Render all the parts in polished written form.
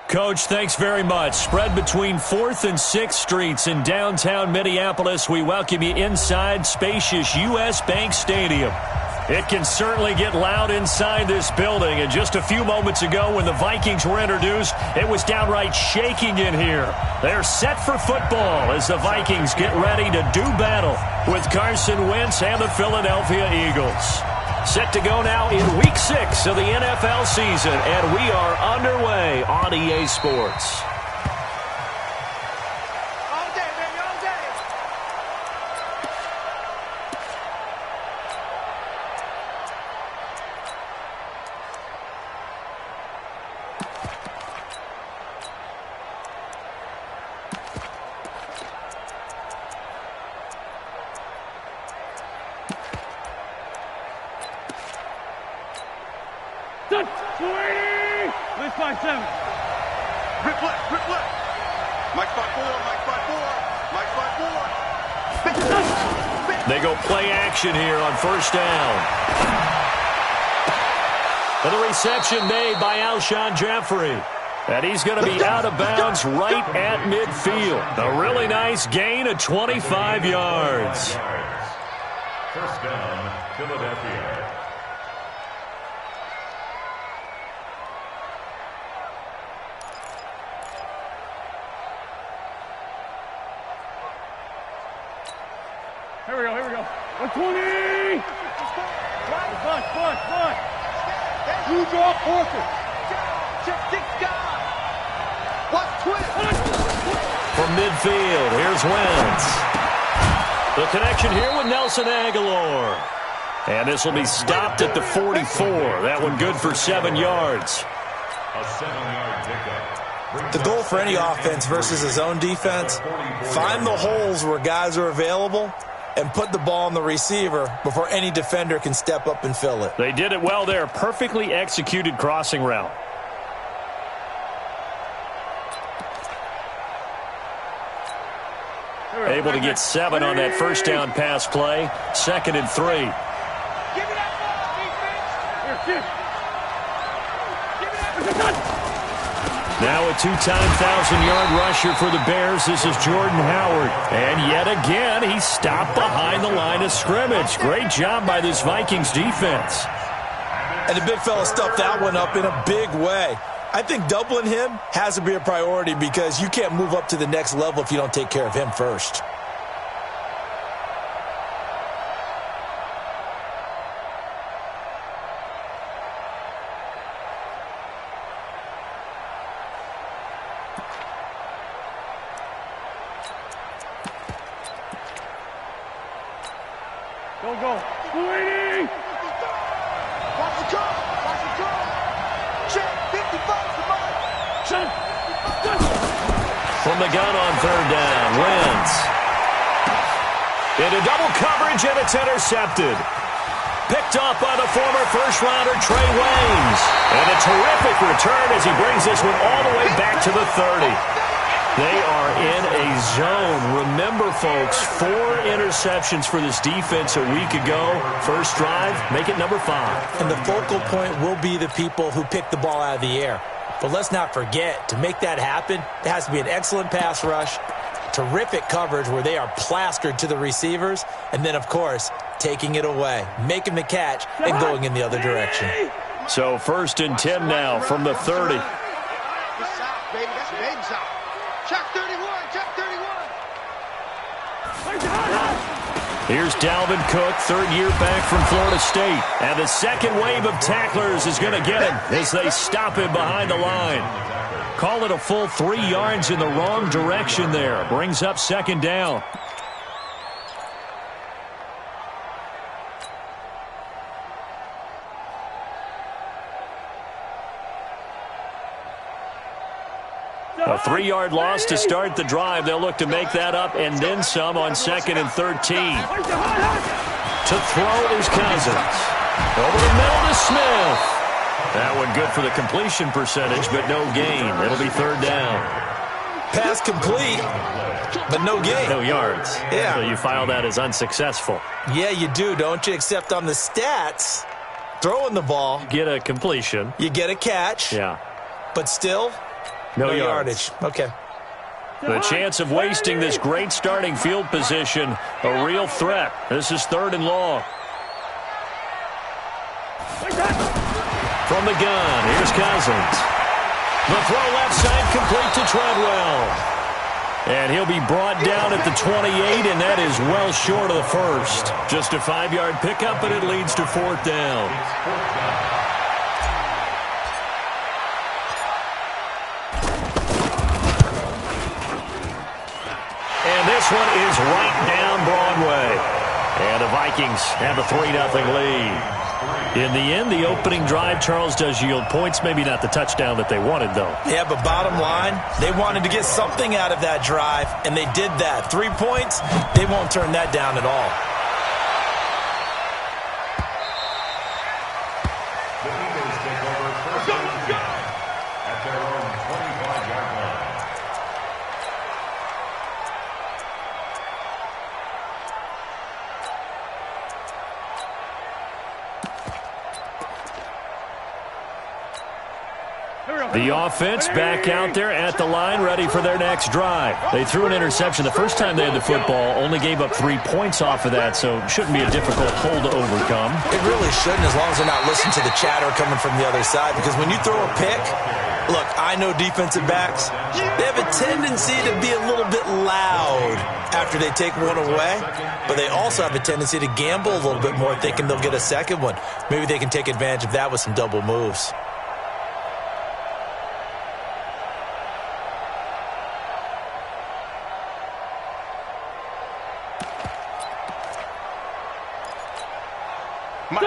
Coach, thanks very much. Spread between 4th and 6th Streets in downtown Minneapolis. We welcome you inside spacious U.S. Bank Stadium. It can certainly get loud inside this building. And just a few moments ago when the Vikings were introduced, it was downright shaking in here. They're set for football as the Vikings get ready to do battle with Carson Wentz and the Philadelphia Eagles. Set to go now in Week 6 of the NFL season, and we are underway on EA Sports. All day, baby, all day. Let's 5-7. Rip left. Mike 5-4, Mike 5-4, Mike 5-4. They go play action here on first down. And the reception made by Alshon Jeffrey. And he's going to be out of bounds right at midfield. A really nice gain of 25 yards. First down, Philadelphia. Here we go. 120! Punt. You draw Porter. From midfield, here's Wentz. The connection here with Nelson Aguilar. And this will be stopped at the 44. That one good for 7 yards. A 7-yard pickup. The goal for any offense versus his own defense, find the holes where guys are available and put the ball on the receiver before any defender can step up and fill it. They did it well there. Perfectly executed crossing route. Able to get 7 on that first down pass play. 2nd and 3. Give me that ball, defense. Now a 2-time 1,000-yard rusher for the Bears. This is Jordan Howard. And yet again, he's stopped behind the line of scrimmage. Great job by this Vikings defense. And the big fella stuffed that one up in a big way. I think doubling him has to be a priority because you can't move up to the next level if you don't take care of him first. Go. 280! Watch the draw. Check, 55 to Mike. From the gun on third down, Wentz. Into double coverage, and it's intercepted. Picked up by the former first-rounder Trey Waynes. And a terrific return as he brings this one all the way back to the 30. They are in a zone. Remember, folks, 4 interceptions for this defense a week ago. First drive, make it number 5. And the focal point will be the people who pick the ball out of the air. But let's not forget, to make that happen, there has to be an excellent pass rush, terrific coverage where they are plastered to the receivers, and then, of course, taking it away, making the catch, and going in the other direction. So 1st and 10 now from the 30. Good side, baby. That's baby side. Check 31. Here's Dalvin Cook, 3rd year back from Florida State. And the second wave of tacklers is going to get him as they stop him behind the line. Call it a full 3 yards in the wrong direction there. Brings up 2nd down. A 3-yard loss to start the drive. They'll look to make that up and then some on 2nd and 13. To throw is Cousins. Over the middle to Smith. That one good for the completion percentage, but no gain. It'll be 3rd down. Pass complete, but no gain. No yards. Yeah. So you file that as unsuccessful. Yeah, you do, don't you? Except on the stats, throwing the ball, Get a completion. you get a catch. Yeah. But still, No yards. Okay. The chance of wasting this great starting field position, a real threat. This is 3rd and long. From the gun, here's Cousins. The throw left side complete to Treadwell. And he'll be brought down at the 28, and that is well short of the first. Just a 5-yard pickup, and it leads to 4th down. And this one is right down Broadway. And the Vikings have a 3-0 lead. In the end, the opening drive, Charles, does yield points. Maybe not the touchdown that they wanted, though. Yeah, but bottom line, they wanted to get something out of that drive, and they did that. 3 points, they won't turn that down at all. The Eagles take over first and 10 at their own 25-yard line. The offense back out there at the line, ready for their next drive. They threw an interception the first time they had the football, only gave up 3 points off of that, so it shouldn't be a difficult hole to overcome. It really shouldn't, as long as they're not listening to the chatter coming from the other side, because when you throw a pick, look, I know defensive backs, they have a tendency to be a little bit loud after they take one away, but they also have a tendency to gamble a little bit more, thinking they'll get a second one. Maybe they can take advantage of that with some double moves.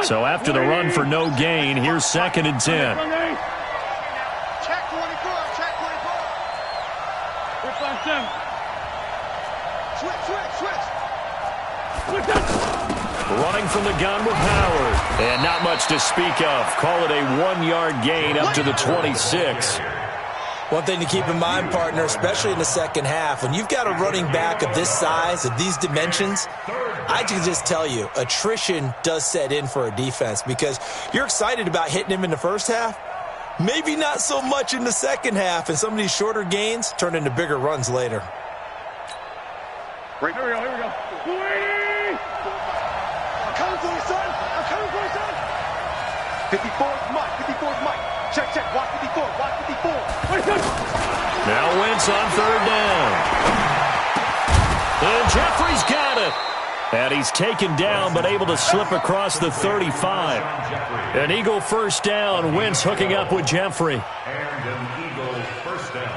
So after the run for no gain, here's 2nd and 10. Check 24, check 24. Switch. Running from the gun with Howard. And not much to speak of. Call it a 1-yard gain up to the 26. One thing to keep in mind, partner, especially in the second half, when you've got a running back of this size, of these dimensions, I can just tell you, attrition does set in for a defense because you're excited about hitting him in the first half, maybe not so much in the second half, and some of these shorter gains turn into bigger runs later. Here we go. 280! I'm coming for you, son. 54's Mike. Check. Watch 54. Now Wentz on 3rd down. And Jeffrey's got it. And he's taken down but able to slip across the 35. An Eagle first down. Wentz hooking up with Jeffrey. And an Eagle first down.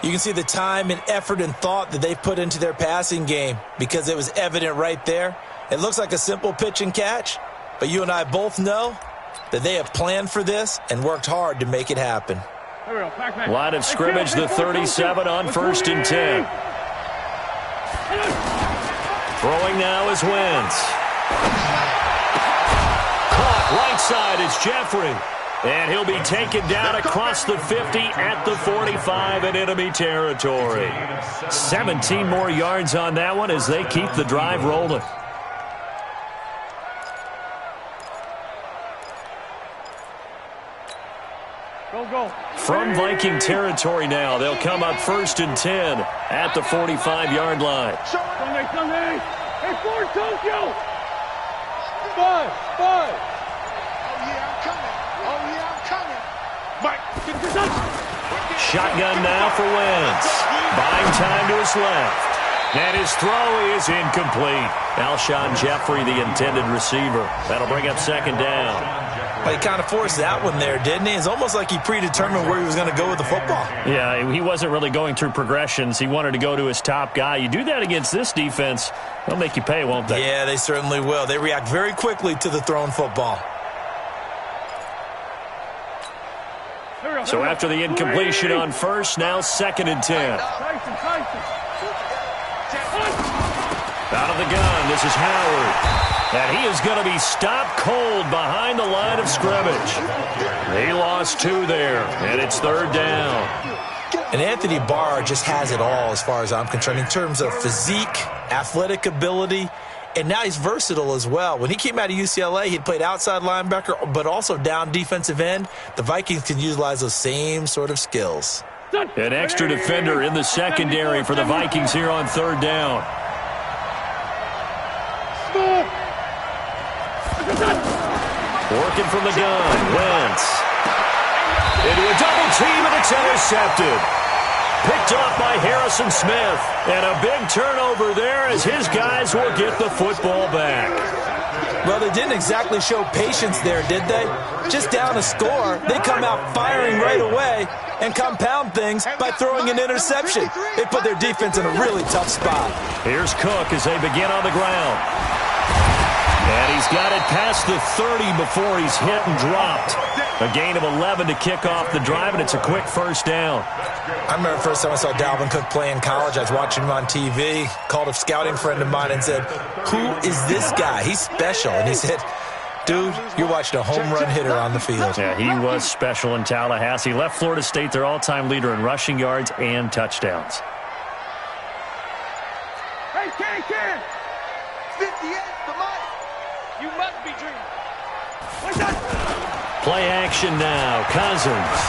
You can see the time and effort and thought that they've put into their passing game because it was evident right there. It looks like a simple pitch and catch, but you and I both know that they have planned for this and worked hard to make it happen. Here we go. Back. Line of scrimmage, the 37 on 1st and 10. Throwing now is Wentz. Caught right side is Jeffrey. And he'll be taken down across the 50 at the 45 in enemy territory. 17 more yards on that one as they keep the drive rolling. Go. From Viking territory now, they'll come up 1st and 10 at the 45-yard line. Sunday. Hey, Ford, Tokyo! 5. Oh, yeah, I'm coming. Mike, get this up! Shotgun now for Wentz. Buying time to his left. And his throw is incomplete. Alshon Jeffrey, the intended receiver. That'll bring up 2nd down. Well, he kind of forced that one there, didn't he? It's almost like he predetermined where he was going to go with the football. Yeah, he wasn't really going through progressions. He wanted to go to his top guy. You do that against this defense, they'll make you pay, won't they? Yeah, they certainly will. They react very quickly to the thrown football. So after the incompletion on 1st, now 2nd and 10. Out of the gun, this is Howard. And he is going to be stopped cold behind the line of scrimmage. He lost 2 there, and it's 3rd down. And Anthony Barr just has it all as far as I'm concerned in terms of physique, athletic ability, and now he's versatile as well. When he came out of UCLA, he'd played outside linebacker, but also down defensive end. The Vikings can utilize those same sort of skills. An extra defender in the secondary for the Vikings here on third down. Working from the gun. Wentz. Into a double team, and it's intercepted. Picked off by Harrison Smith. And a big turnover there as his guys will get the football back. Well, they didn't exactly show patience there, did they? Just down a score, they come out firing right away and compound things by throwing an interception. They put their defense in a really tough spot. Here's Cook as they begin on the ground. And he's got it past the 30 before he's hit and dropped. A gain of 11 to kick off the drive, and it's a quick first down. I remember the first time I saw Dalvin Cook play in college. I was watching him on TV, called a scouting friend of mine and said, "Who is this guy? He's special." And he said, "Dude, you're watching a home run hitter on the field." Yeah, he was special in Tallahassee. Left Florida State their all-time leader in rushing yards and touchdowns. Hey, Ken! 58, the mic. You must be dreaming. What's that? Play action now. Cousins.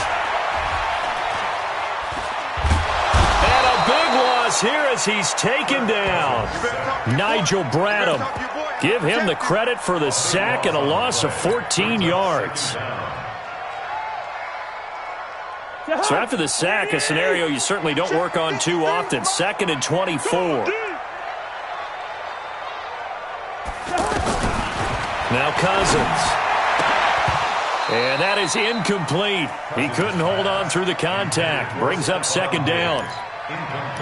And a big loss here as he's taken down. Nigel Bradham. Give him the credit for the sack and a loss of 14 yards. So after the sack, a scenario you certainly don't work on too often. 2nd and 24. Now Cousins. And that is incomplete. He couldn't hold on through the contact. Brings up 2nd down.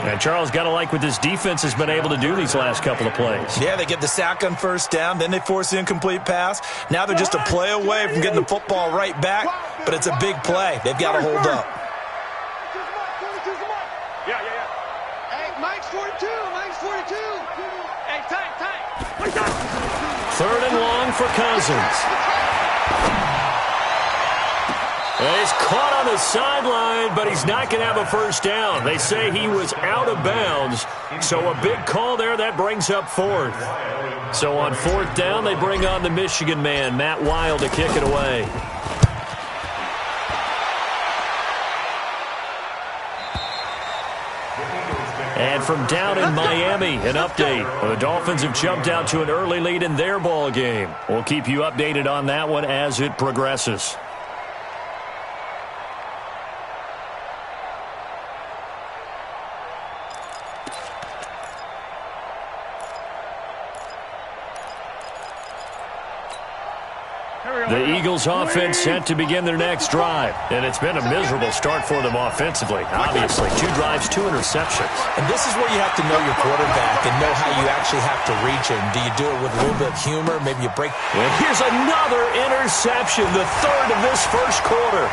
And Charles, got to like what this defense has been able to do these last couple of plays. Yeah, they get the sack on 1st down, then they force the incomplete pass. Now they're just a play away from getting the football right back, but it's a big play. They've got to hold up. Yeah. Hey, Mike's 42. Hey, tight. 3rd and long for Cousins. And he's caught on the sideline, but he's not going to have a 1st down. They say he was out of bounds, so a big call there. That brings up 4th. So on 4th down, they bring on the Michigan man, Matt Wild, to kick it away. And from down in Miami, an update. The Dolphins have jumped out to an early lead in their ball game. We'll keep you updated on that one as it progresses. The Eagles offense set to begin their next drive. And it's been a miserable start for them offensively. Obviously, 2 drives, 2 interceptions. And this is where you have to know your quarterback and know how you actually have to reach him. Do you do it with a little bit of humor? Maybe you break. And here's another interception, the 3rd of this 1st quarter.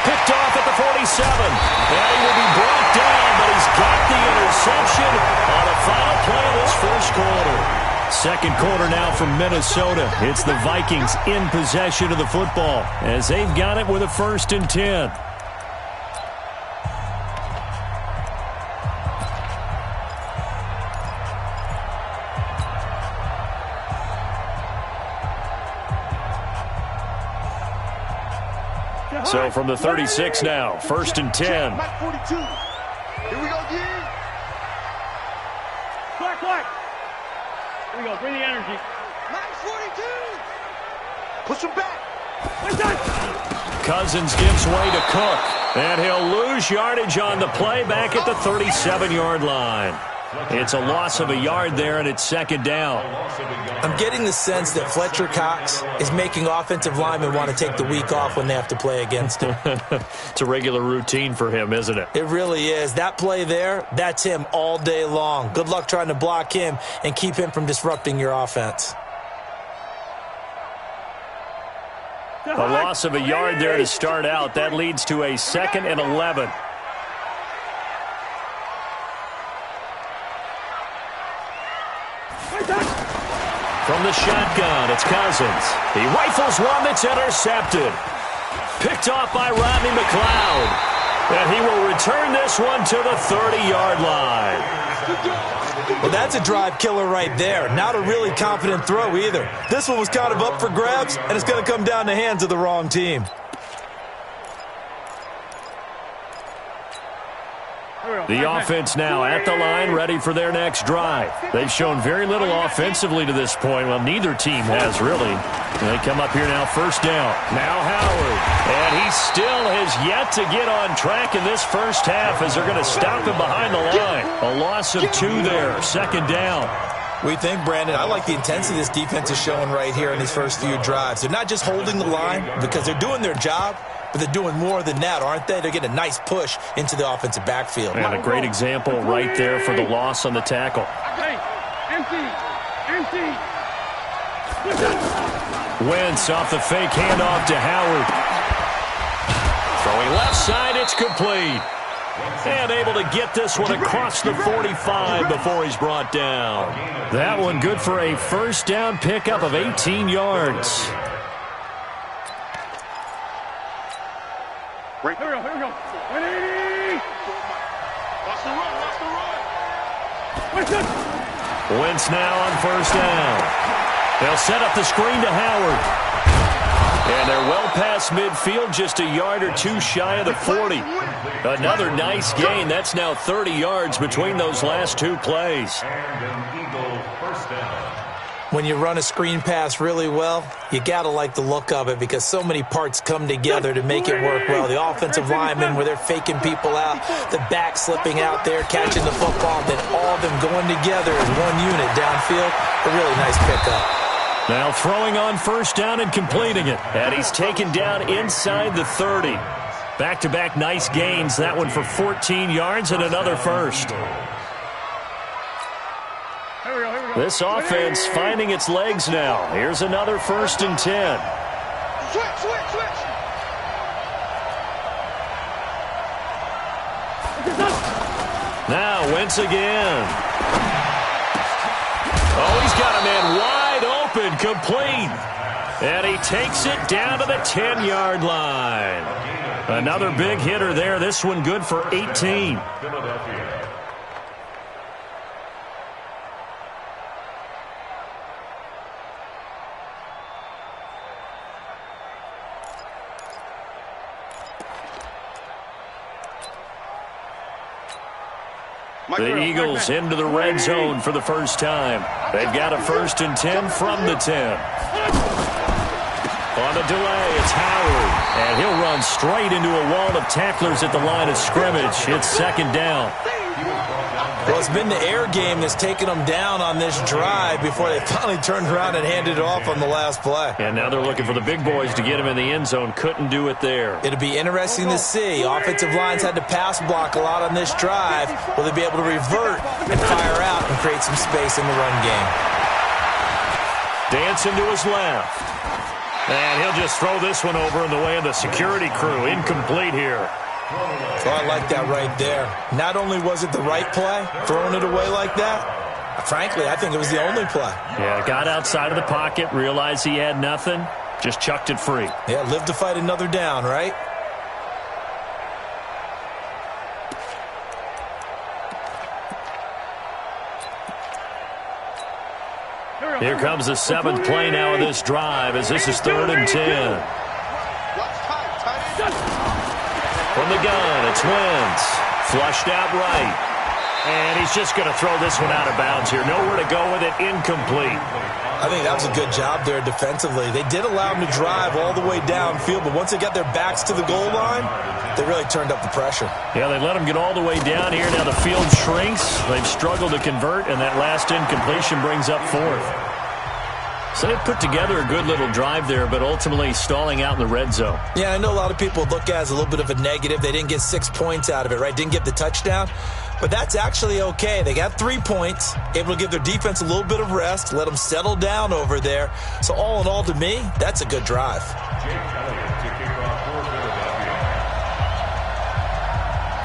Picked off at the 47. And he will be brought down, but he's got the interception on the final play of this 1st quarter. 2nd quarter now from Minnesota. It's the Vikings in possession of the football as they've got it with a 1st and 10. So from the 36 now, 1st and 10. Mike 42. Here we go again. Black. Here we go. Bring the energy. Mike 42. Push him back. What's that? Cousins gives way to Cook. And he'll lose yardage on the play back at the 37-yard line. It's a loss of a yard there, and it's 2nd down. I'm getting the sense that Fletcher Cox is making offensive linemen want to take the week off when they have to play against him. It's a regular routine for him, isn't it? It really is. That play there, that's him all day long. Good luck trying to block him and keep him from disrupting your offense. A loss of a yard there to start out. That leads to a 2nd and 11. From the shotgun, it's Cousins. He rifles one that's intercepted. Picked off by Rodney McLeod. And he will return this one to the 30-yard line. Well, that's a drive killer right there. Not a really confident throw either. This one was kind of up for grabs, and it's going to come down the hands of the wrong team. The offense now at the line, ready for their next drive. They've shown very little offensively to this point. Well, neither team has really. They come up here now, first down. Now Howard. And he still has yet to get on track in this first half as they're going to stop him behind the line. A loss of 2 there, second down. We think, Brandon, I like the intensity this defense is showing right here in these first few drives. They're not just holding the line because they're doing their job, but they're doing more than that, aren't they? They're getting a nice push into the offensive backfield. And a great example right there for the loss on the tackle. Empty. Wentz off the fake handoff to Howard. Throwing left side, it's complete. And able to get this one across the 45 before he's brought down. That one good for a first down pickup of 18 yards. Here we go. 180. Watch the run. Wentz now on first down. They'll set up the screen to Howard. And they're well past midfield, just a yard or 2 shy of the 40. Another nice gain. That's now 30 yards between those last 2 plays. When you run a screen pass really well, you got to like the look of it because so many parts come together to make it work well. The offensive linemen, where they're faking people out, the back slipping out there, catching the football, then all of them going together as one unit downfield. A really nice pickup. Now throwing on first down and completing it. And he's taken down inside the 30. Back-to-back nice gains. That one for 14 yards and another first. This offense finding its legs now. Here's another 1st and 10. Switch. Now Wentz again. Oh, he's got a man wide open, complete. And he takes it down to the 10-yard line. Another big hitter there. This one good for 18. The Eagles into the red zone for the first time. They've got a 1st and 10 from the 10. On the delay, it's Howard. And he'll run straight into a wall of tacklers at the line of scrimmage. It's second down. Well, it's been the air game that's taken them down on this drive before they finally turned around and handed it off on the last play. And now they're looking for the big boys to get him in the end zone. Couldn't do it there. It'll be interesting to see. Offensive lines had to pass block a lot on this drive. Will they be able to revert and fire out and create some space in the run game? Dancing to his left. And he'll just throw this one over in the way of the security crew. Incomplete here. So I like that right there. Not only was it the right play, throwing it away like that, frankly, I think it was the only play. Yeah, got outside of the pocket, realized he had nothing, just chucked it free. Yeah, live to fight another down, right? Here comes the 7th play now of this drive as this is 3rd and 10. From the gun, it's Wentz. Flushed out right. And he's just going to throw this one out of bounds here. Nowhere to go with it. Incomplete. I think that was a good job there defensively. They did allow him to drive all the way downfield, but once they got their backs to the goal line, they really turned up the pressure. Yeah, they let him get all the way down here. Now the field shrinks. They've struggled to convert, and that last incompletion brings up 4th. So they put together a good little drive there, but ultimately stalling out in the red zone. Yeah, I know a lot of people look at it as a little bit of a negative. They didn't get 6 points out of it, right? Didn't get the touchdown. But that's actually okay. They got 3 points, able to give their defense a little bit of rest, let them settle down over there. So all in all, to me, that's a good drive.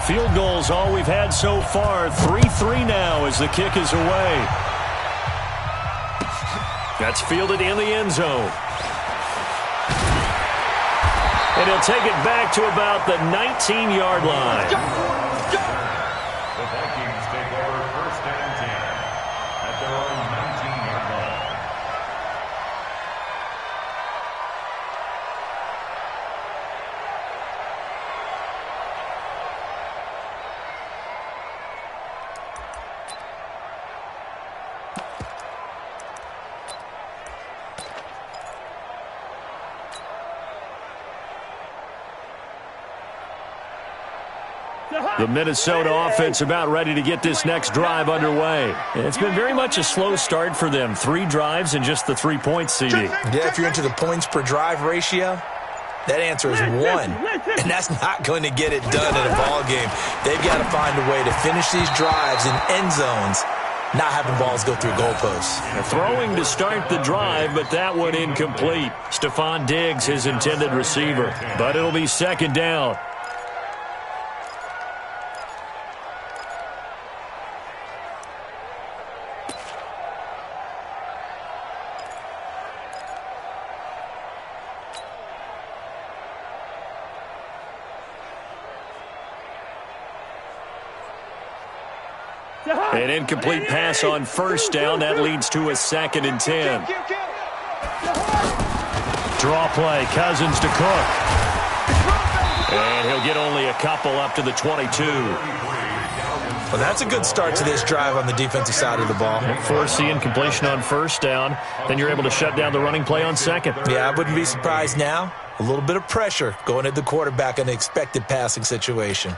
Field goals all we've had so far. 3-3 now as the kick is away. That's fielded in the end zone. And he'll take it back to about the 19-yard line. The Vikings take over 1st and 10 at their own 19-yard line. The Minnesota offense about ready to get this next drive underway. It's been very much a slow start for them. 3 drives and just the 3-point CD. Yeah, if you're into the points per drive ratio, that answer is 1. And that's not going to get it done in a ball game. They've got to find a way to finish these drives in end zones, not having balls go through goalposts. Throwing to start the drive, but that one incomplete. Stephon Diggs, his intended receiver. But it'll be second down. An incomplete pass on first down. That leads to a 2nd and 10. Draw play. Cousins to Cook. And he'll get only a couple up to the 22. Well, that's a good start to this drive on the defensive side of the ball. Force the incompletion on first down. Then you're able to shut down the running play on second. Yeah, I wouldn't be surprised now. A little bit of pressure going at the quarterback in an expected passing situation.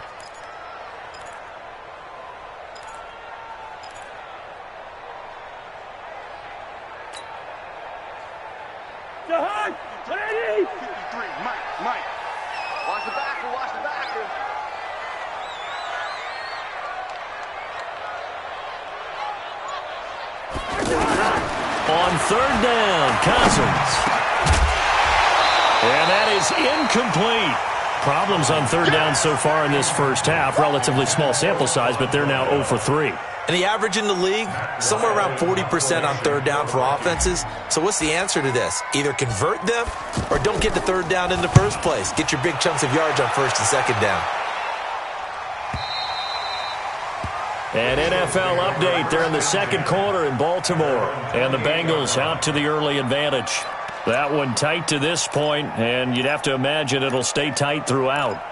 Mike. Watch the backer. On third down, Cousins. And that is incomplete. Problems on third down so far in this first half. Relatively small sample size, but they're now 0 for 3. And the average in the league, somewhere around 40% on third down for offenses. So what's the answer to this? Either convert them or don't get the third down in the first place. Get your big chunks of yards on first and second down. An NFL update. They're in the second quarter in Baltimore. And the Bengals out to the early advantage. That one tight to this point, and you'd have to imagine it'll stay tight throughout.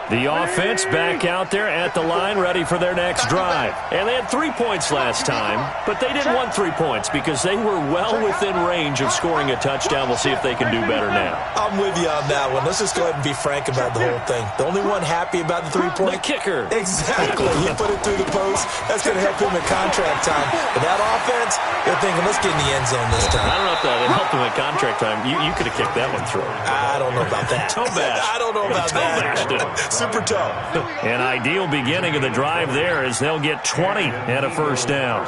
The offense back out there at the line, ready for their next drive. And they had 3 points last time, but they didn't want 3 points because they were well within range of scoring a touchdown. We'll see if they can do better now. I'm with you on that one. Let's just go ahead and be frank about the whole thing. The only one happy about the 3-point? The kicker. Exactly. He put it through the post. That's going to help him in contract time. But that offense, they're thinking, let's get in the end zone this time. I don't know if that helped him in contract time. You could have kicked that one through. I don't know about that. Toe bash. I don't know about that. Super toe. An ideal beginning of the drive there as they'll get 20 and a first down.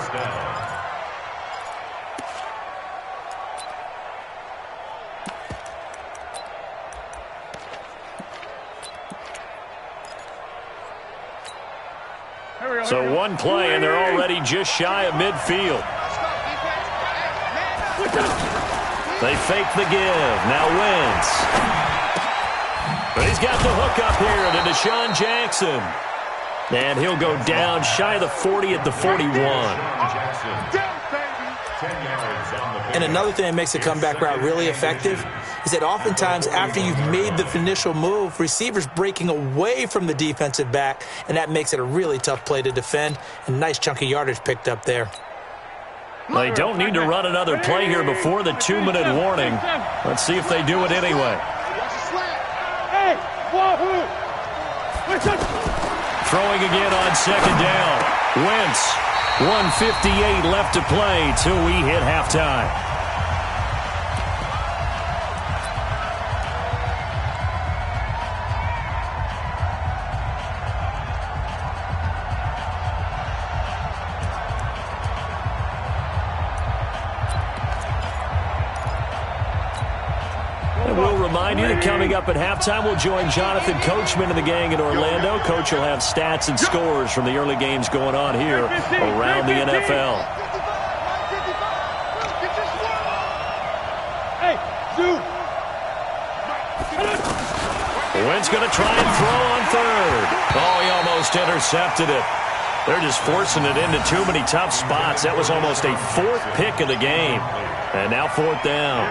So one play, and they're already just shy of midfield. They fake the give. Now Wentz. But he's got the hook up here to Deshaun Jackson. And he'll go down shy of the 40 at the 41. And another thing that makes the comeback route really effective is that oftentimes after you've made the initial move, receivers breaking away from the defensive back, and that makes it a really tough play to defend. A nice chunk of yardage picked up there. They don't need to run another play here before the 2-minute warning. Let's see if they do it anyway. Throwing again on second down. Wentz, 1:58 left to play till we hit halftime. And we'll remind you that coming up at halftime, we'll join Jonathan Coachman and the gang in Orlando. Coach will have stats and scores from the early games going on here around the NFL. Wentz going to try and throw on third. Oh, he almost intercepted it. They're just forcing it into too many tough spots. That was almost a 4th pick of the game. And now 4th down.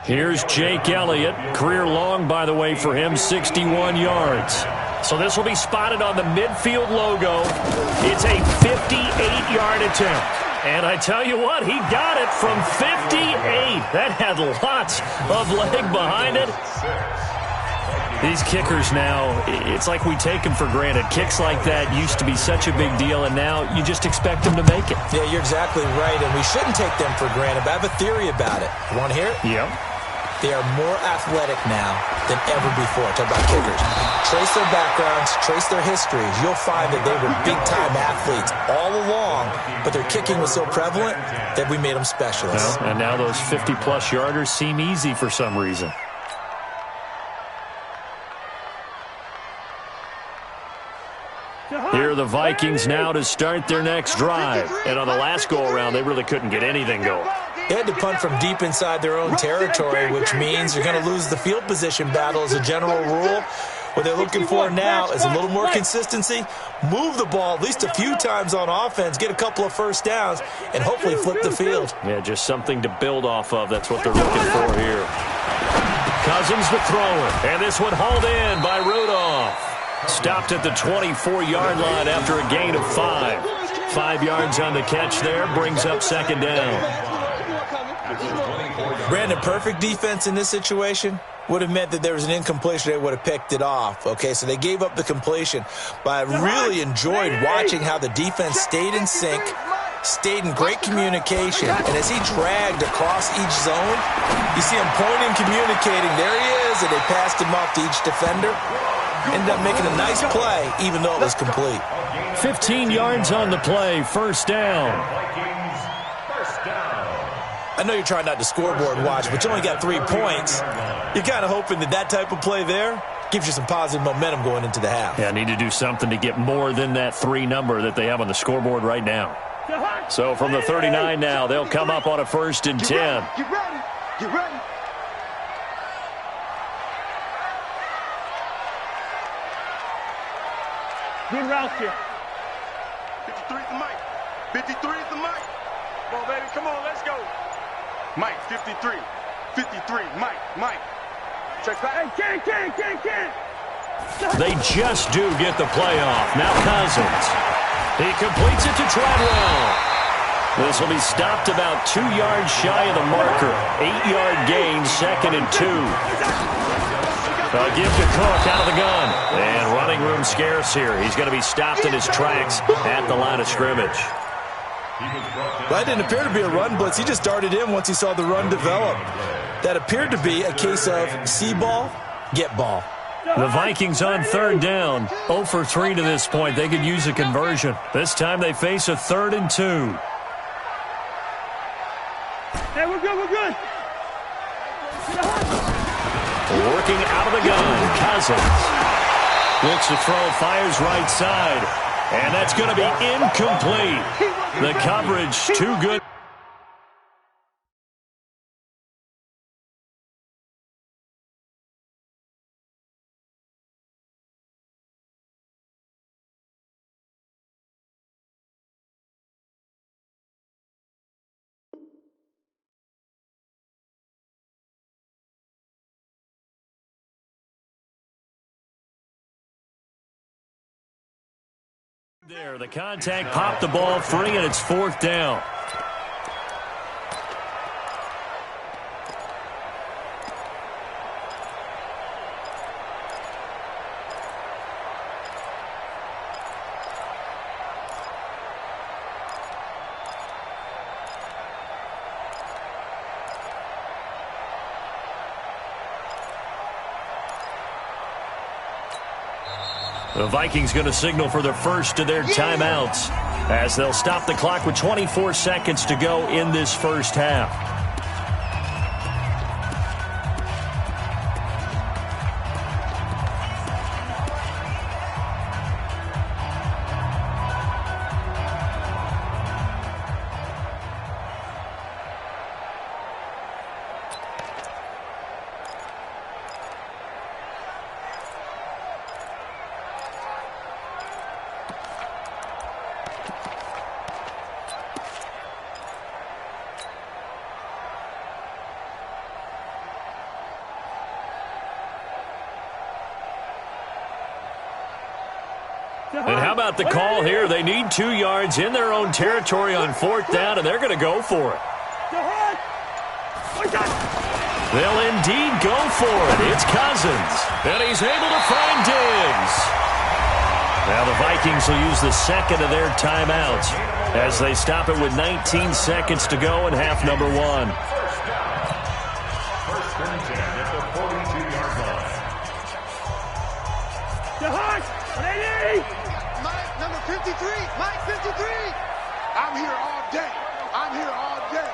Here's Jake Elliott. Career long, by the way, for him, 61 yards. So this will be spotted on the midfield logo. It's a 58-yard attempt. And I tell you what, he got it from 58. That had lots of leg behind it. These kickers now, it's like we take them for granted. Kicks like that used to be such a big deal, and now you just expect them to make it. Yeah, you're exactly right, and we shouldn't take them for granted, but I have a theory about it. You want to hear it? Yep. They are more athletic now than ever before. Talk about kickers. Trace their backgrounds, trace their histories. You'll find that they were big-time athletes all along, but their kicking was so prevalent that we made them specialists. Well, and now those 50-plus yarders seem easy for some reason. Here are the Vikings now to start their next drive. And on the last go-around, they really couldn't get anything going. They had to punt from deep inside their own territory, which means you're going to lose the field position battle as a general rule. What they're looking for now is a little more consistency, move the ball at least a few times on offense, get a couple of first downs, and hopefully flip the field. Yeah, just something to build off of. That's what they're looking for here. Cousins the thrower, and this one hauled in by Rudolph. Stopped at the 24-yard line after a gain of 5. 5 yards on the catch there, brings up second down. Brandon, perfect defense in this situation would have meant that there was an incompletion. They would have picked it off. Okay, so they gave up the completion. But I really enjoyed watching how the defense stayed in sync, stayed in great communication. And as he dragged across each zone, you see him pointing, communicating. There he is, and they passed him off to each defender. Ended up making a nice play, even though it was complete. 15 yards on the play, first down. I know you're trying not to scoreboard watch, but you only got 3 points. You're kind of hoping that that type of play there gives you some positive momentum going into the half. Yeah, need to do something to get more than that 3 number that they have on the scoreboard right now. So from the 39 now, they'll come up on a 1st and 10. Get ready. Get ready. Good route here. 53 is the mic. 53 is the mic. Come on, baby. Come on, let's go. Mike, 53. 53. Mike. Check back. Hey, Ken. They just do get the playoff. Now Cousins. He completes it to Treadwell. This will be stopped about 2 yards shy of the marker. 8-yard gain, 2nd and 2. A give to Cook out of the gun. And running room scarce here. He's going to be stopped in his tracks at the line of scrimmage. That didn't appear to be a run blitz. He just darted in once he saw the run develop. That appeared to be a case of see ball, get ball. The Vikings on 3rd down. 0 for 3 to this point. They could use a conversion. This time they face a 3rd and 2. Hey, we're good. Working out of the gun, Cousins. Looks to throw, fires right side. And that's going to be incomplete. The coverage too good. There, the contact popped the ball free, and it's 4th down. The Vikings going to signal for the first of their timeouts as they'll stop the clock with 24 seconds to go in this first half. And how about the call here? They need 2 yards in their own territory on 4th down, and they're going to go for it. They'll indeed go for it. It's Cousins, and he's able to find Diggs. Now the Vikings will use the second of their timeouts as they stop it with 19 seconds to go in half number 1. First and 10 at the 42-yard line. Mike, number 53. Mike, 53. I'm here all day. I'm here all day.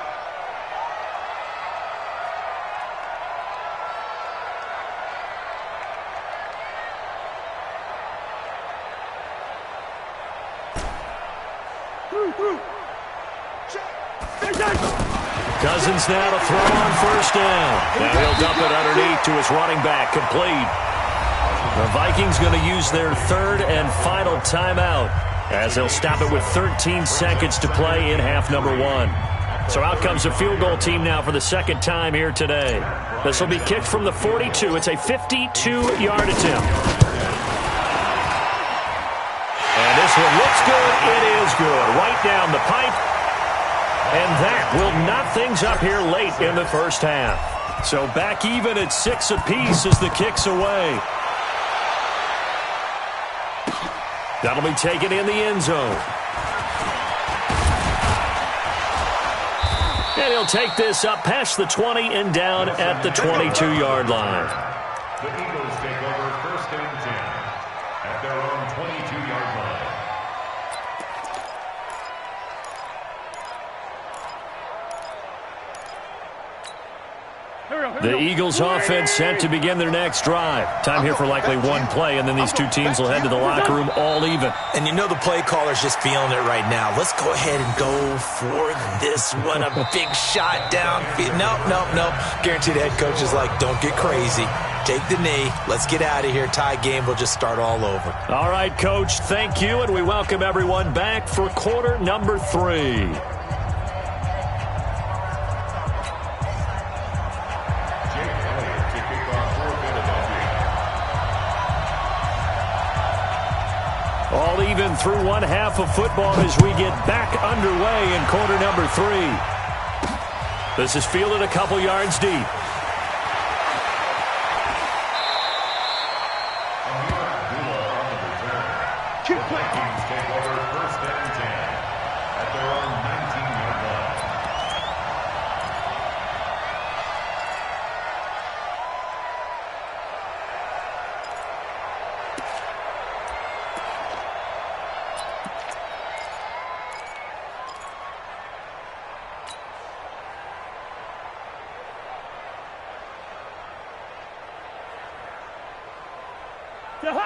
Cousins now to throw on 1st down. Now he'll dump it underneath to his running back, complete. The Vikings going to use their 3rd and final timeout as they'll stop it with 13 seconds to play in half number 1. So out comes the field goal team now for the 2nd time here today. This will be kicked from the 42. It's a 52-yard attempt. And this one looks good. It is good. Right down the pipe. And that will knot things up here late in the 1st half. So back even at 6 apiece as the kick's away. That'll be taken in the end zone. And he'll take this up past the 20 and down at the 22-yard line. The Eagles take over 1st and 10 at their own 22-yard line. The Eagles offense set to begin their next drive. Time here for likely one play, and then these two teams will head to the locker room all even. And you know the play caller's just feeling it right now. Let's go ahead and go for this one. A big shot downfield. Nope. Guaranteed the head coach is like, don't get crazy. Take the knee. Let's get out of here. Tie game will just start all over. All right, Coach, thank you, and we welcome everyone back for quarter number 3. All even through one half of football as we get back underway in quarter number 3. This is fielded a couple yards deep. The Vikings take over 1st and 10 at their own 19-yard line.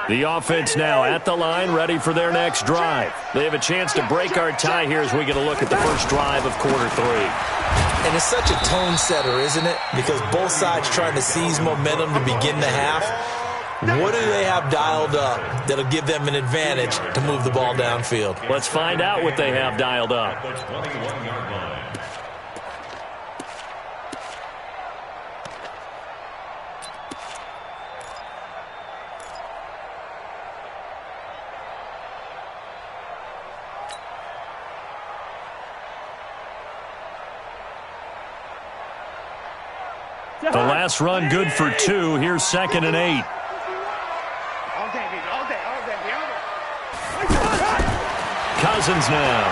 The offense now at the line, ready for their next drive. They have a chance to break our tie here as we get a look at the first drive of quarter 3. And it's such a tone setter, isn't it? Because both sides trying to seize momentum to begin the half. What do they have dialed up that'll give them an advantage to move the ball downfield? Let's find out what they have dialed up. The 21-yard line. The last run good for 2. Here's 2nd and 8. All day, baby. All day. Cousins now.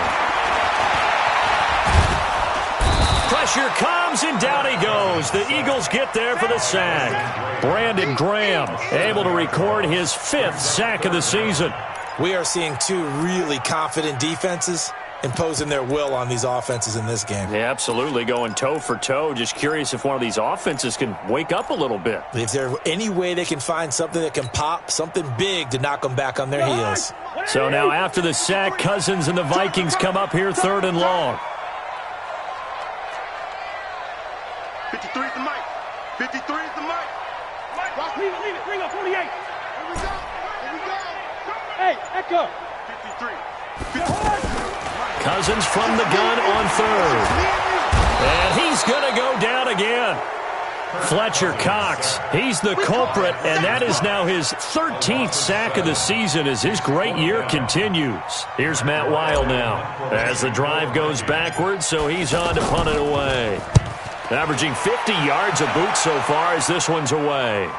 Pressure comes, and down he goes. The Eagles get there for the sack. Brandon Graham able to record his 5th sack of the season. We are seeing two really confident defenses imposing their will on these offenses in this game. Yeah, absolutely, going toe for toe. Just curious if one of these offenses can wake up a little bit. If there's any way they can find something that can pop, something big to knock them back on their heels. So now after the sack, Cousins and the Vikings come up here 3rd and long. 53 is the mic. 53 is the mic. Mike, leave it. Bring up 48. Here we go. Hey, Echo. 53. Cousins from the gun on 3rd. And he's going to go down again. Fletcher Cox, he's the culprit, and that is now his 13th sack of the season as his great year continues. Here's Matt Weil now as the drive goes backwards, so he's on to punt it away. Averaging 50 yards a boot so far as this one's away.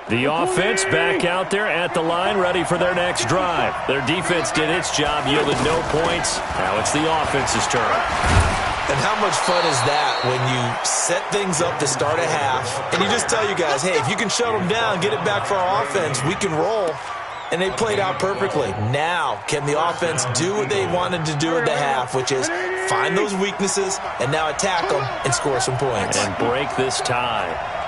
The offense back out there at the line, ready for their next drive. Their defense did its job, yielded no points. Now it's the offense's turn. And how much fun is that when you set things up to start a half, and you just tell you guys, hey, if you can shut them down, get it back for our offense, we can roll. And they played out perfectly. Now, can the offense do what they wanted to do at the half, which is find those weaknesses and now attack them and score some points. And break this tie.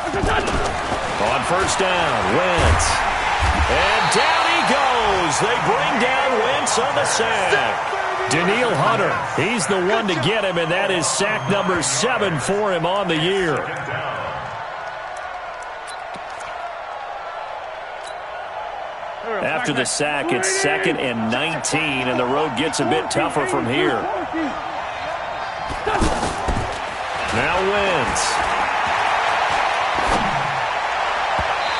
On first down, Wentz. And down he goes. They bring down Wentz on the sack. Danielle Hunter, he's the one to get him, and that is sack number 7 for him on the year. After the sack, it's 2nd and 19, and the road gets a bit tougher from here. Now Wentz.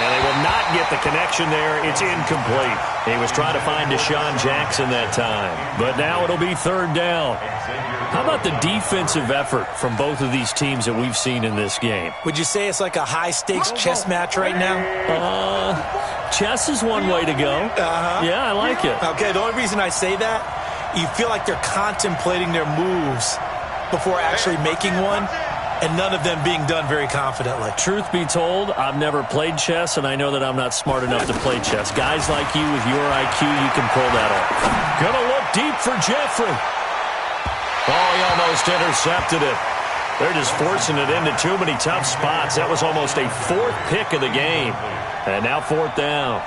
And they will not get the connection there. It's incomplete. He was trying to find Deshaun Jackson that time. But now it'll be 3rd down. How about the defensive effort from both of these teams that we've seen in this game? Would you say it's like a high-stakes chess match right now? Chess is one way to go. Yeah, I like it. Okay, the only reason I say that, you feel like they're contemplating their moves before actually making one, and none of them being done very confidently. Truth be told, I've never played chess, and I know that I'm not smart enough to play chess. Guys like you with your IQ, you can pull that off. Gonna look deep for Jeffrey. Oh, he almost intercepted it. They're just forcing it into too many tough spots. That was almost a 4th pick of the game. And now 4th down.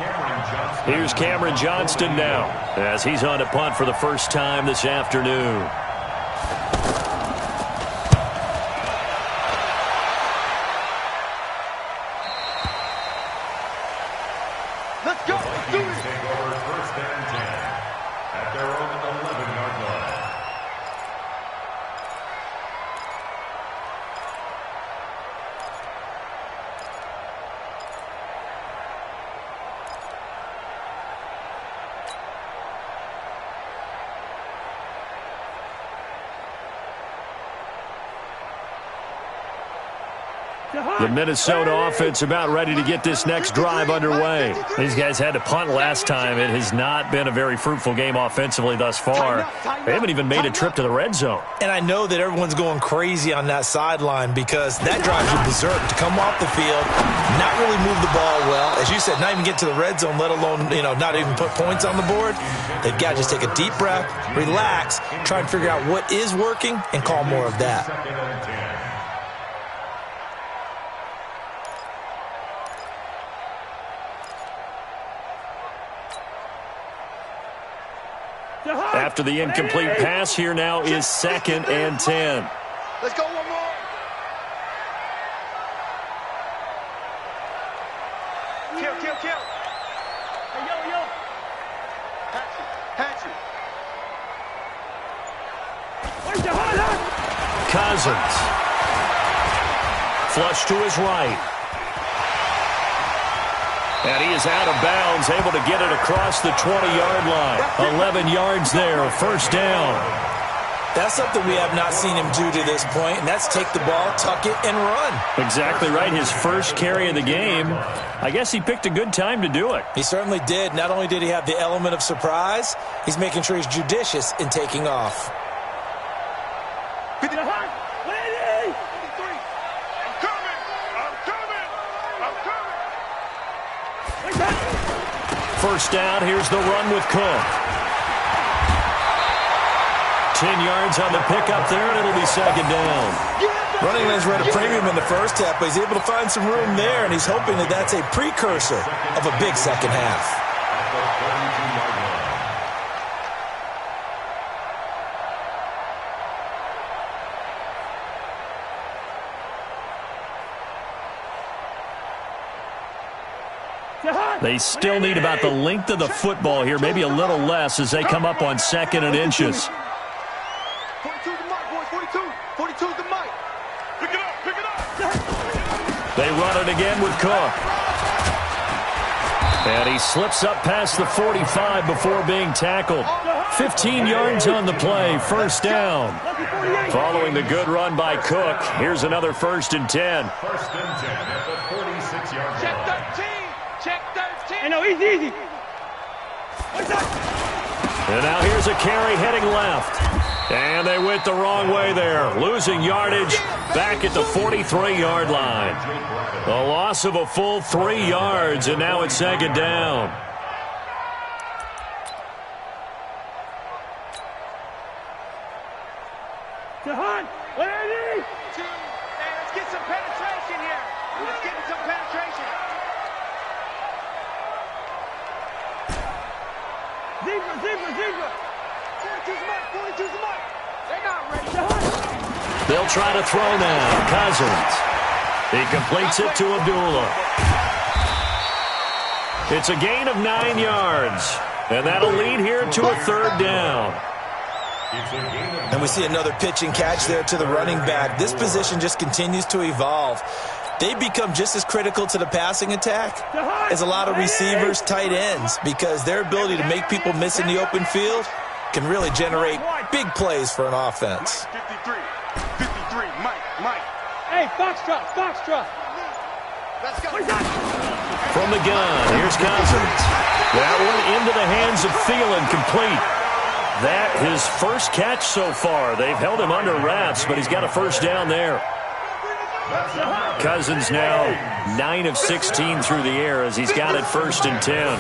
Here's Cameron Johnston now as he's on to punt for the first time this afternoon. Let's go. Let's do it. Take over 1st and 10 at their own 11-yard line. The Minnesota offense about ready to get this next drive underway. These guys had to punt last time. It has not been a very fruitful game offensively thus far. They haven't even made a trip to the red zone. And I know that everyone's going crazy on that sideline because that drives you berserk to come off the field, not really move the ball well. As you said, not even get to the red zone, let alone, not even put points on the board. They've got to just take a deep breath, relax, try and figure out what is working, and call more of that. After the incomplete pass, here now is 2nd and 10. Let's go one more. Kill. Hey, yo. Hatchet. Cousins. Flush to his right. And he is out of bounds, able to get it across the 20-yard line. 11 yards there, 1st down. That's something we have not seen him do to this point, and that's take the ball, tuck it, and run. Exactly right. His first carry of the game. I guess he picked a good time to do it. He certainly did. Not only did he have the element of surprise, he's making sure he's judicious in taking off. 50. 183. I'm coming. First down, here's the run with Cook. 10 yards on the pickup there, and it'll be 2nd down. Running lanes were at a premium in the first half, but he's able to find some room there, and he's hoping that that's a precursor of a big second half. They still need about the length of the football here, maybe a little less as they come up on 2nd and inches. 42's the mic, boys. 42's the mic. Pick it up, pick it up. They run it again with Cook. And he slips up past the 45 before being tackled. 15 yards on the play, first down. Following the good run by Cook, here's another 1st and 10. 1st and 10 at the 46-yard line. Check 13. Check 13. Hey, no, easy. And now here's a carry heading left. And they went the wrong way there, losing yardage back at the 43-yard line. A loss of a full 3 yards, and now it's 2nd down. Jahan, ready? Hey, let's get some penetration here. Let's get some penetration. Zebra. 42's the mic. They're not ready. They'll try to throw now. Cousins. He completes it to Abdullah. It's a gain of 9 yards. And that'll lead here to a 3rd down. And we see another pitch and catch there to the running back. This position just continues to evolve. They become just as critical to the passing attack as a lot of receivers, tight ends, because their ability to make people miss in the open field can really generate big plays for an offense. 53, Mike. Hey, Foxtrot. Let's go. From the gun, here's Cousins. That one into the hands of Thielen, complete. That his first catch so far. They've held him under wraps, but he's got a 1st down there. Cousins now 9 of 16 through the air as he's got it 1st and 10.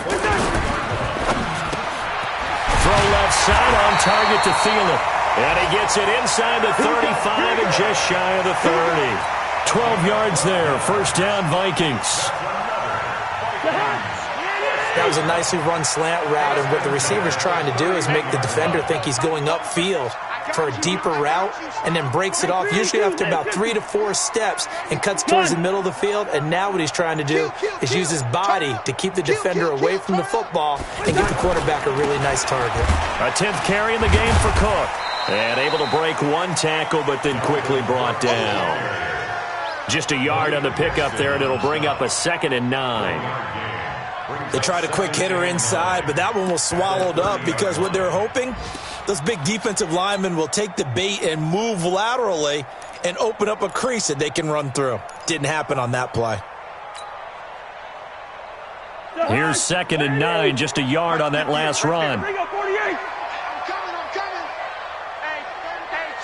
Throw left side on target to Thielen. And he gets it inside the 35 and just shy of the 30. 12 yards there, 1st down Vikings. That was a nicely run slant route, and what the receiver's trying to do is make the defender think he's going upfield for a deeper route and then breaks it off, usually after about 3 to 4 steps, and cuts towards the middle of the field. And now what he's trying to do is use his body to keep the defender away from the football and give the quarterback a really nice target. A 10th carry in the game for Cook. And able to break 1 tackle, but then quickly brought down. Just a yard on the pickup there, and it'll bring up a 2nd and 9. They tried a quick hitter inside, but that one was swallowed up because what they're hoping, those big defensive linemen will take the bait and move laterally and open up a crease that they can run through. Didn't happen on that play. Here's 2nd and 9, just a yard on that last run. Bring up 48. I'm coming. Hey,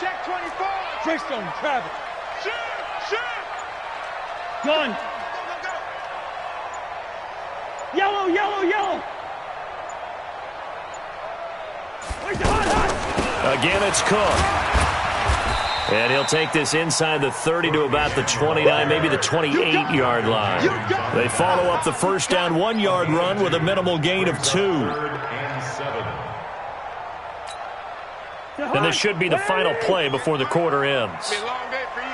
check 24. Trickstone, Travis. Shoot. Gun. Yellow. Again, it's Cook. And he'll take this inside the 30 to about the 29, maybe the 28-yard line. They follow up the 1st down 1-yard run with a minimal gain of 2. 3rd and 7. And this should be the final play before the quarter ends. Be a long day for you.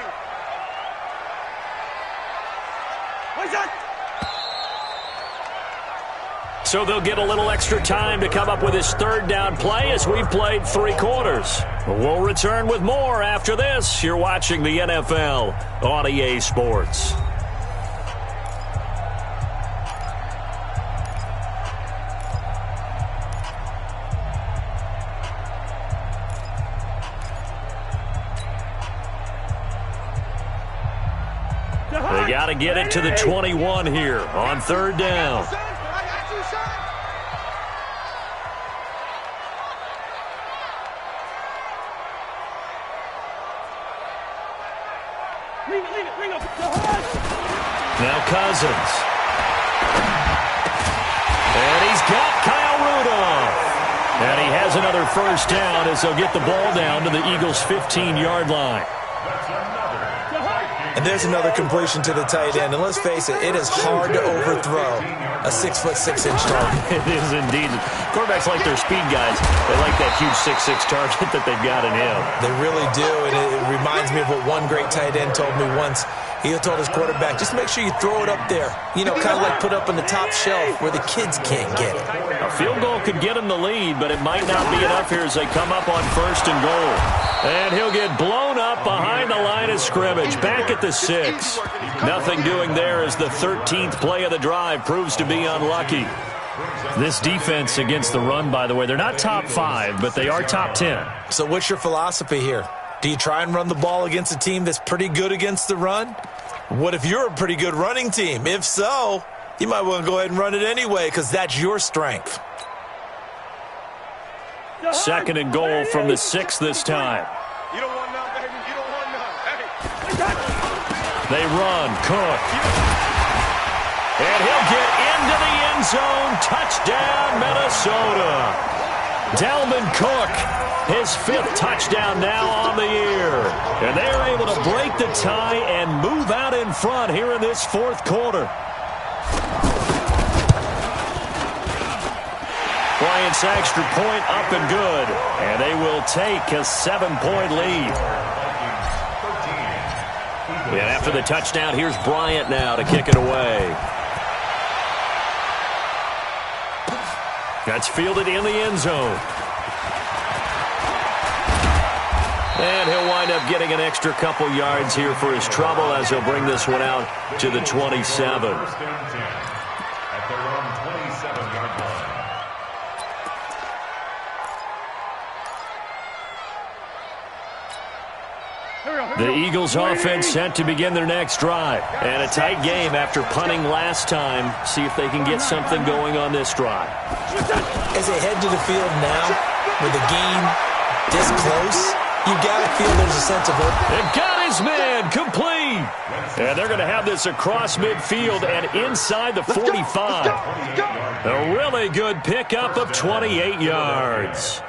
So they'll get a little extra time to come up with his 3rd down play as we've played 3 quarters. We'll return with more after this. You're watching the NFL on EA Sports. They got to get it to the 21 here on 3rd down. Now Cousins. And he's got Kyle Rudolph. And he has another 1st down as they'll get the ball down to the Eagles' 15-yard line. That's another Vikings And there's another completion to the tight end. And let's face it, it is hard to overthrow a 6'6" target. It is indeed. Quarterbacks like their speed guys. They like that huge 6'6" target that they've got in him. They really do, and it reminds me of what one great tight end told me once. He told his quarterback, just make sure you throw it up there. You know, kind of like put up on the top shelf where the kids can't get it. A field goal could get him the lead, but it might not be enough here as they come up on 1st and goal. And he'll get blown up behind the line of scrimmage, back at the 6. Nothing doing there as the 13th play of the drive proves to be unlucky. This defense against the run, by the way, they're not top 5, but they are top 10. So what's your philosophy here? Do you try and run the ball against a team that's pretty good against the run? What if you're a pretty good running team? If so, you might want to go ahead and run it anyway because that's your strength. 2nd and goal from the 6 this time. You don't want none, baby. You don't want none. Hey. They run. Cook. And he'll get into the end zone. Touchdown, Minnesota. Dalvin Cook, his 5th touchdown now on the year. And they're able to break the tie and move out in front here in this 4th quarter. Bryant's extra point up and good. And they will take a 7-point lead. And after the touchdown, here's Bryant now to kick it away. That's fielded in the end zone. And he'll wind up getting an extra couple yards here for his trouble as he'll bring this one out to the 27. At their own 27-yard line. The Eagles offense set to begin their next drive. And a tight game after punting last time. See if they can get something going on this drive. As they head to the field now, with the game this close, you got to feel there's a sense of hope. They've got his man complete. And they're going to have this across midfield and inside the 45. A really good pickup of 28 yards.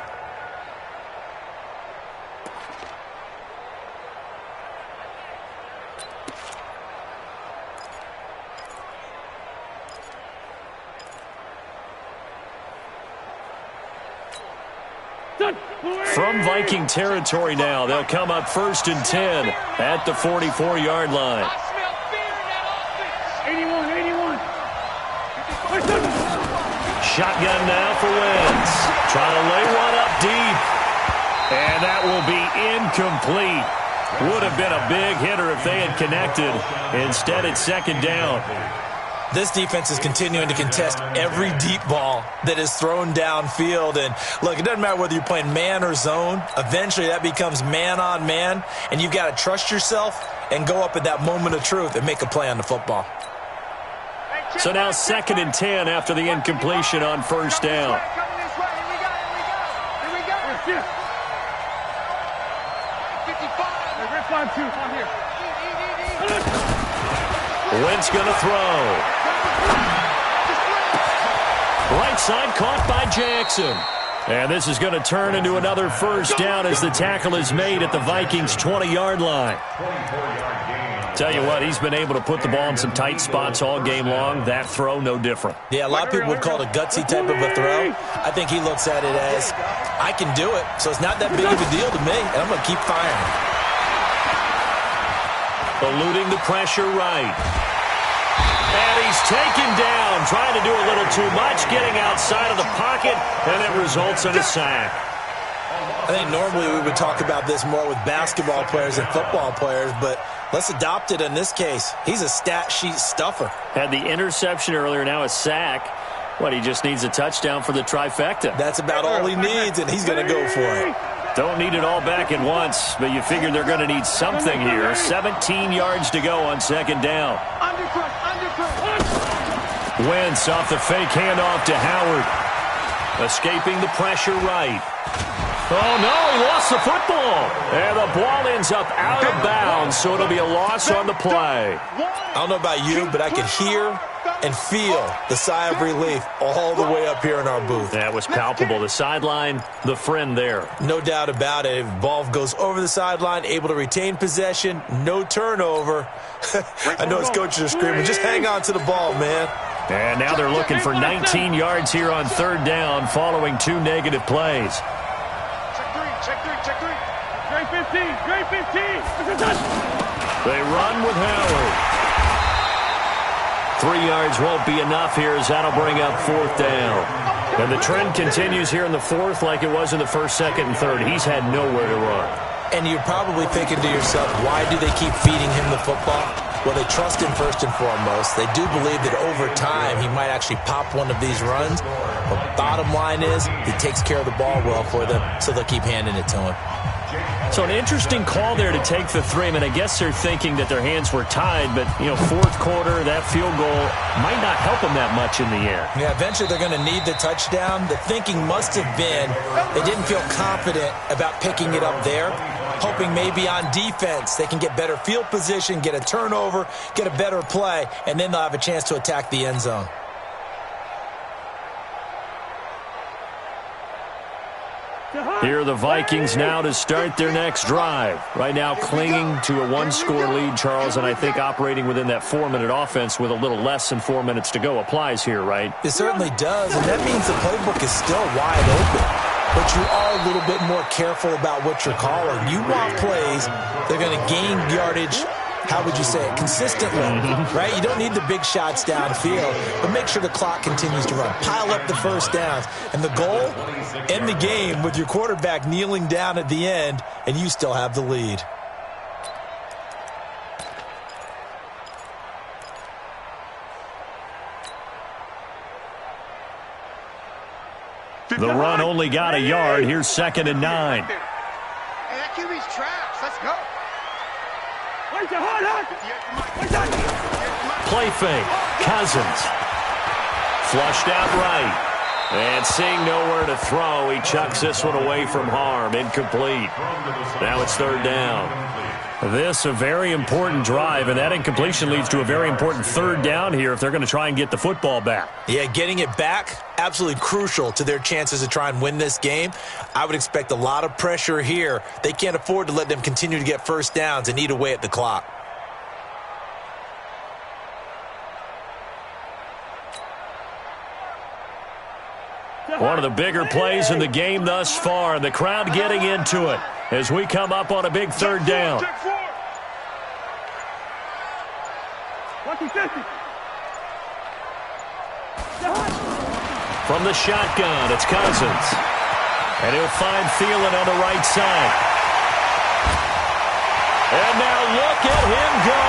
From Viking territory now, they'll come up 1st and 10 at the 44-yard line. 81. Shotgun now for Wentz. Trying to lay one up deep. And that will be incomplete. Would have been a big hitter if they had connected. Instead, it's 2nd down. This defense is continuing to contest every deep ball that is thrown downfield. And, look, it doesn't matter whether you're playing man or zone. Eventually, that becomes man-on-man, and you've got to trust yourself and go up at that moment of truth and make a play on the football. So now 2nd and 10 after the incompletion on 1st down. Wentz going to throw. Right side caught by Jackson. And this is going to turn into another 1st down as the tackle is made at the Vikings' 20-yard line. Tell you what, he's been able to put the ball in some tight spots all game long. That throw, no different. Yeah, a lot of people would call it a gutsy type of a throw. I think he looks at it as, I can do it, so it's not that big of a deal to me, and I'm going to keep firing. Eluding the pressure right. And he's taken down, trying to do a little too much, getting outside of the pocket, and it results in a sack. I think normally we would talk about this more with basketball players and football players, but let's adopt it in this case. He's a stat sheet stuffer. Had the interception earlier, now a sack. What, he just needs a touchdown for the trifecta. That's about all he needs, and he's going to go for it. Don't need it all back at once, but you figure they're going to need something here. 17 yards to go on 2nd down. Wentz off the fake handoff to Howard. Escaping the pressure right. Oh, no, he lost the football. And the ball ends up out of bounds, so it'll be a loss on the play. I don't know about you, but I could hear and feel the sigh of relief all the way up here in our booth. That was palpable. The sideline, the friend there. No doubt about it. If ball goes over the sideline, able to retain possession, no turnover. I know his coaches are screaming, just hang on to the ball, man. And now they're looking for 19 yards here on third down following 2 negative plays. Check three. Great 15. They run with Howard. 3 yards won't be enough here as that'll bring up fourth down. And the trend continues here in the fourth like it was in the first, second, and third. He's had nowhere to run. And you're probably thinking to yourself, why do they keep feeding him the football? Well, they trust him first and foremost. They do believe that over time he might actually pop one of these runs. But bottom line is he takes care of the ball well for them, so they'll keep handing it to him. So an interesting call there to take the 3. I mean, I guess they're thinking that their hands were tied, but, fourth quarter, that field goal might not help them that much in the end. Yeah, eventually they're going to need the touchdown. The thinking must have been they didn't feel confident about picking it up there, hoping maybe on defense they can get better field position, get a turnover, get a better play, and then they'll have a chance to attack the end zone. Here are the Vikings now to start their next drive. Right now clinging to a 1-score lead, Charles, and I think operating within that 4-minute offense with a little less than 4 minutes to go applies here, right? It certainly does, and that means the playbook is still wide open. But you are a little bit more careful about what you're calling. You want plays that are going to gain yardage, how would you say it, consistently, right? You don't need the big shots downfield, but make sure the clock continues to run. Pile up the first downs. And the goal, end the game with your quarterback kneeling down at the end, and you still have the lead. The run only got a yard. Here's 2nd and 9. Hey, that QB's traps. Let's go. Play fake. Cousins. Flushed out right. And seeing nowhere to throw, he chucks this one away from harm. Incomplete. Now it's 3rd down. This a very important drive, and that incompletion leads to a very important 3rd down here if they're going to try and get the football back. Yeah, getting it back, absolutely crucial to their chances to try and win this game. I would expect a lot of pressure here. They can't afford to let them continue to get first downs and eat away at the clock. One of the bigger plays in the game thus far, and the crowd getting into it as we come up on a big 3rd down. From the shotgun, it's Cousins. And he'll find Thielen on the right side. And now look at him go.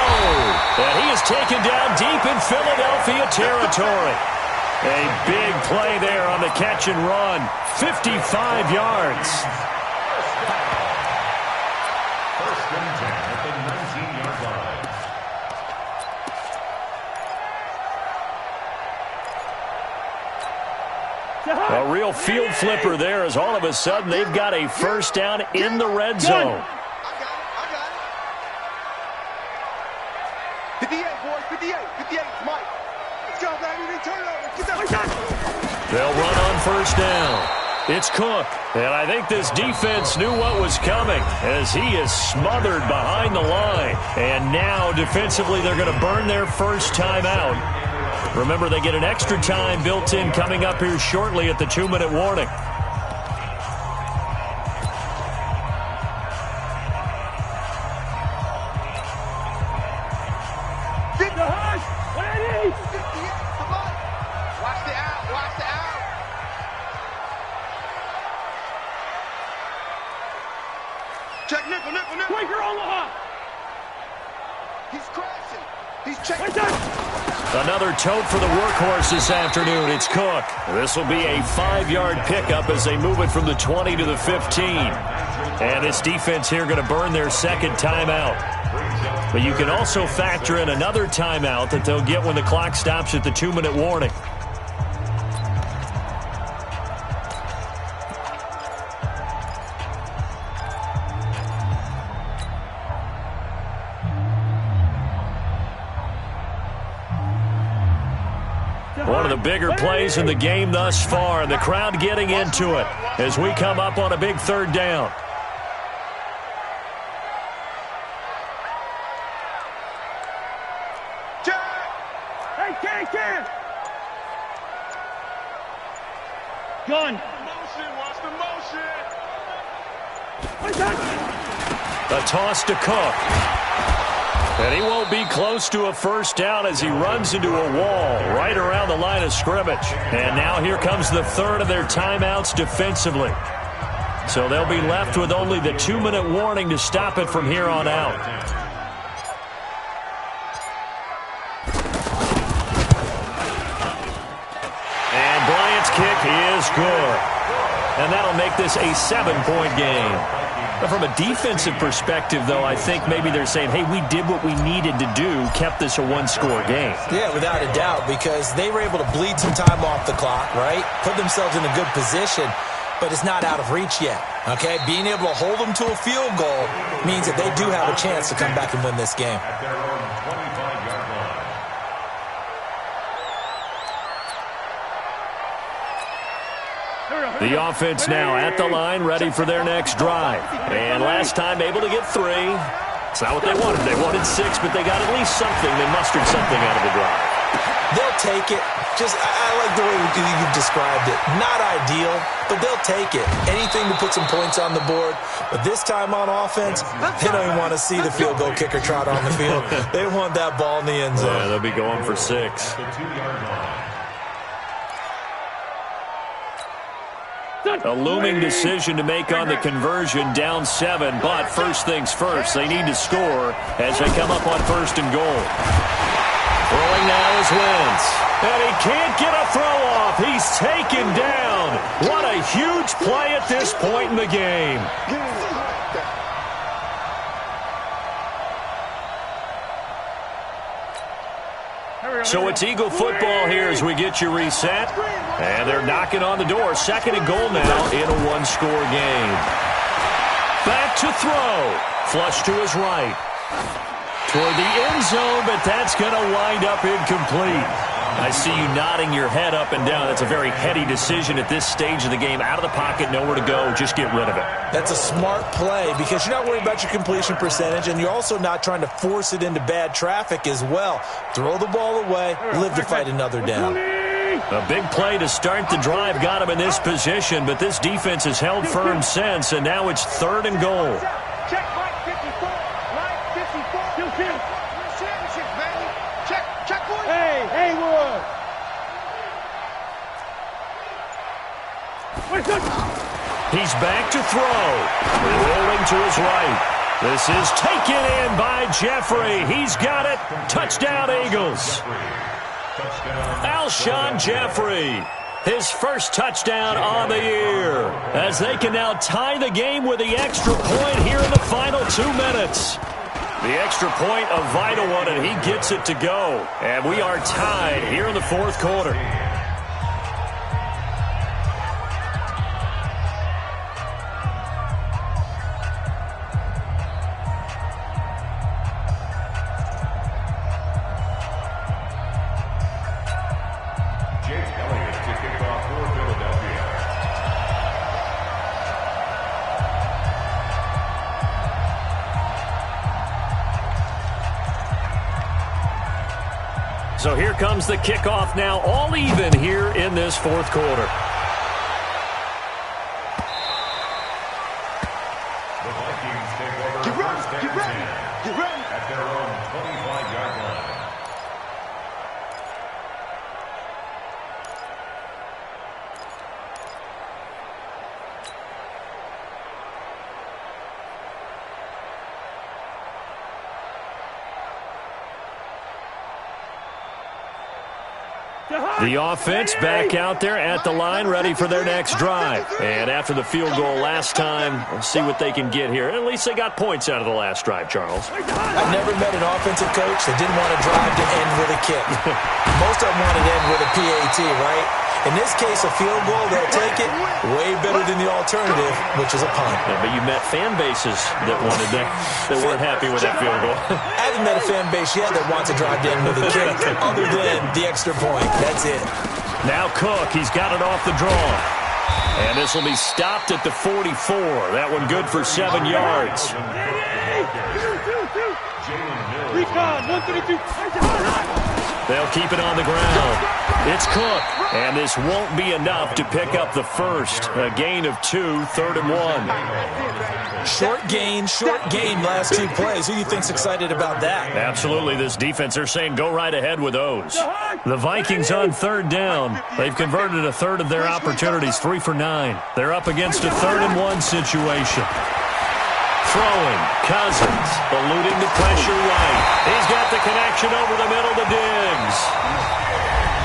And he is taken down deep in Philadelphia territory. A big play there on the catch and run. 55 yards. First and 10 at the 19-yard line. A real field flipper there as all of a sudden they've got a first down in the red zone. I got it. 58, boys. 58, Mike. Let's go, baby. Turnover. They'll run on first down. It's Cook. And I think this defense knew what was coming as he is smothered behind the line. And now defensively they're going to burn their first timeout. Remember, they get an extra time built in coming up here shortly at the 2-minute warning. Check nickel. Quaker Omaha. He's crashing. He's checking. Another tote for the workhorse this afternoon. It's Cook. This will be a 5-yard pickup as they move it from the 20 to the 15. And this defense here going to burn their second timeout. But you can also factor in another timeout that they'll get when the clock stops at the 2-minute warning. the bigger plays in the game thus far, and the crowd getting into it as we come up on a big third down. Gun. Watch the motion. A toss to Cook. And he won't be close to a first down as he runs into a wall right around the line of scrimmage. And now here comes the third of their timeouts defensively. So they'll be left with only the 2-minute warning to stop it from here on out. And Bryant's kick is good. And that'll make this a 7-point game. But from a defensive perspective, though, I think maybe they're saying, hey, we did what we needed to do, kept this a one-score game. Yeah, without a doubt, because they were able to bleed some time off the clock, right? Put themselves in a good position, but it's not out of reach yet, okay? Being able to hold them to a field goal means that they do have a chance to come back and win this game. At their own 25-yard line. The offense now at the line, ready for their next drive. And last time able to get 3. It's not what they wanted. They wanted 6, but they got at least something. They mustered something out of the drive. They'll take it. I like the way you've described it. Not ideal, but they'll take it. Anything to put some points on the board. But this time on offense, they don't even want to see the field goal kicker trot on the field. They want that ball in the end zone. Yeah, they'll be going for 6. At the 2-yard line. A looming decision to make on the conversion, down 7. But first things first, they need to score as they come up on 1st and goal. Throwing now is Wentz. And he can't get a throw off. He's taken down. What a huge play at this point in the game. So it's Eagle football here as we get you reset. And they're knocking on the door. 2nd and goal now in a one-score game. Back to throw. Flush to his right. Toward the end zone, but that's going to wind up incomplete. I see you nodding your head up and down. That's a very heady decision at this stage of the game. Out of the pocket, nowhere to go. Just get rid of it. That's a smart play because you're not worried about your completion percentage, and you're also not trying to force it into bad traffic as well. Throw the ball away, live to fight another down. A big play to start the drive got him in this position, but this defense has held firm since, and now it's 3rd and goal. Check right 54. Right 54. Championship, baby. Check for it. Hey, Haywood. He's back to throw. Rolling to his right. This is taken in by Jeffrey. He's got it. Touchdown, Eagles. Alshon Jeffrey, his first touchdown on the year, as they can now tie the game with the extra point here in the final 2 minutes. The extra point, a vital one, and he gets it to go. And we are tied here in the 4th quarter. So here comes the kickoff now, all even here in this 4th quarter. The Vikings take over first and 10 at their own 25-yard line. The offense back out there at the line, ready for their next drive. And after the field goal last time, we'll see what they can get here. At least they got points out of the last drive, Charles. I've never met an offensive coach that didn't want to drive to end with a kick. Most of them wanted to end with a PAT, right? In this case, a field goal, they'll take it way better than the alternative, which is a punt. Yeah, but you met fan bases that wanted that weren't happy with that field goal. I haven't met a fan base yet that wants to drive to end with a kick other than the extra point. That's it. Now Cook, he's got it off the draw. And this will be stopped at the 44. That one good for 7 yards. Recon, 132. They'll keep it on the ground. It's Cook. And this won't be enough to pick up the first. A gain of 2, 3rd and 1. Short gain, last 2 plays. Who do you think's excited about that? Absolutely. This defense, they're saying go right ahead with those. The Vikings on 3rd down. They've converted a third of their opportunities, 3 for 9. They're up against a 3rd and 1 situation. Throwing, Cousins, eluding the pressure right. He's got the connection over the middle to Diggs.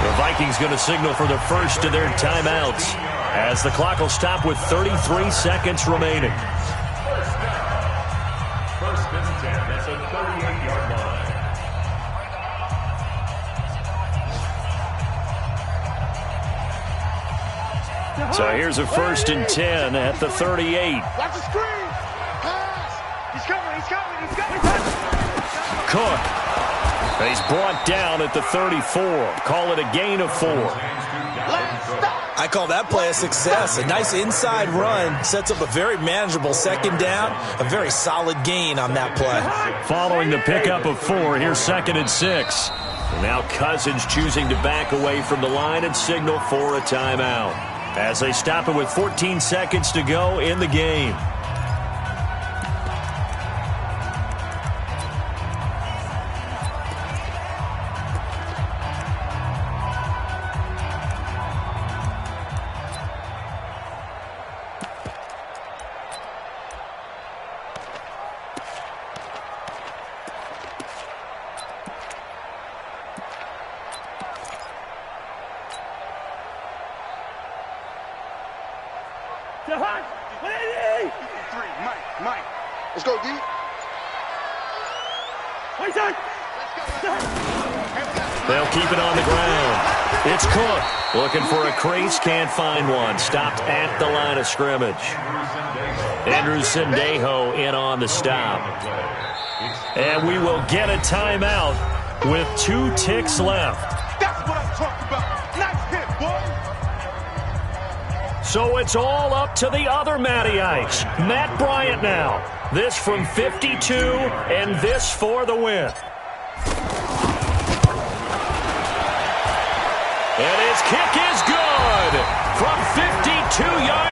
The Vikings going to signal for the first of their timeouts as the clock will stop with 33 seconds remaining. First and 10. That's a 38-yard line. So here's a 1st and 10 at the 38. Watch the screen. Pass. He's coming. Cook. He's brought down at the 34. Call it a gain of 4. I call that play a success. A nice inside run sets up a very manageable 2nd down. A very solid gain on that play. Following the pickup of 4, here's 2nd and 6. And now Cousins choosing to back away from the line and signal for a timeout as they stop it with 14 seconds to go in the game. Mike. Let's go, D. They'll keep it on the ground. It's Cook. Looking for a crease, can't find one. Stopped at the line of scrimmage. Andrew Sendejo in on the stop. And we will get a timeout with 2 ticks left. That's what I'm talking about. Nice hit, boy. So it's all up to the other Matty Ice. Matt Bryant now. This from 52 and this for the win. And his kick is good from 52 yards.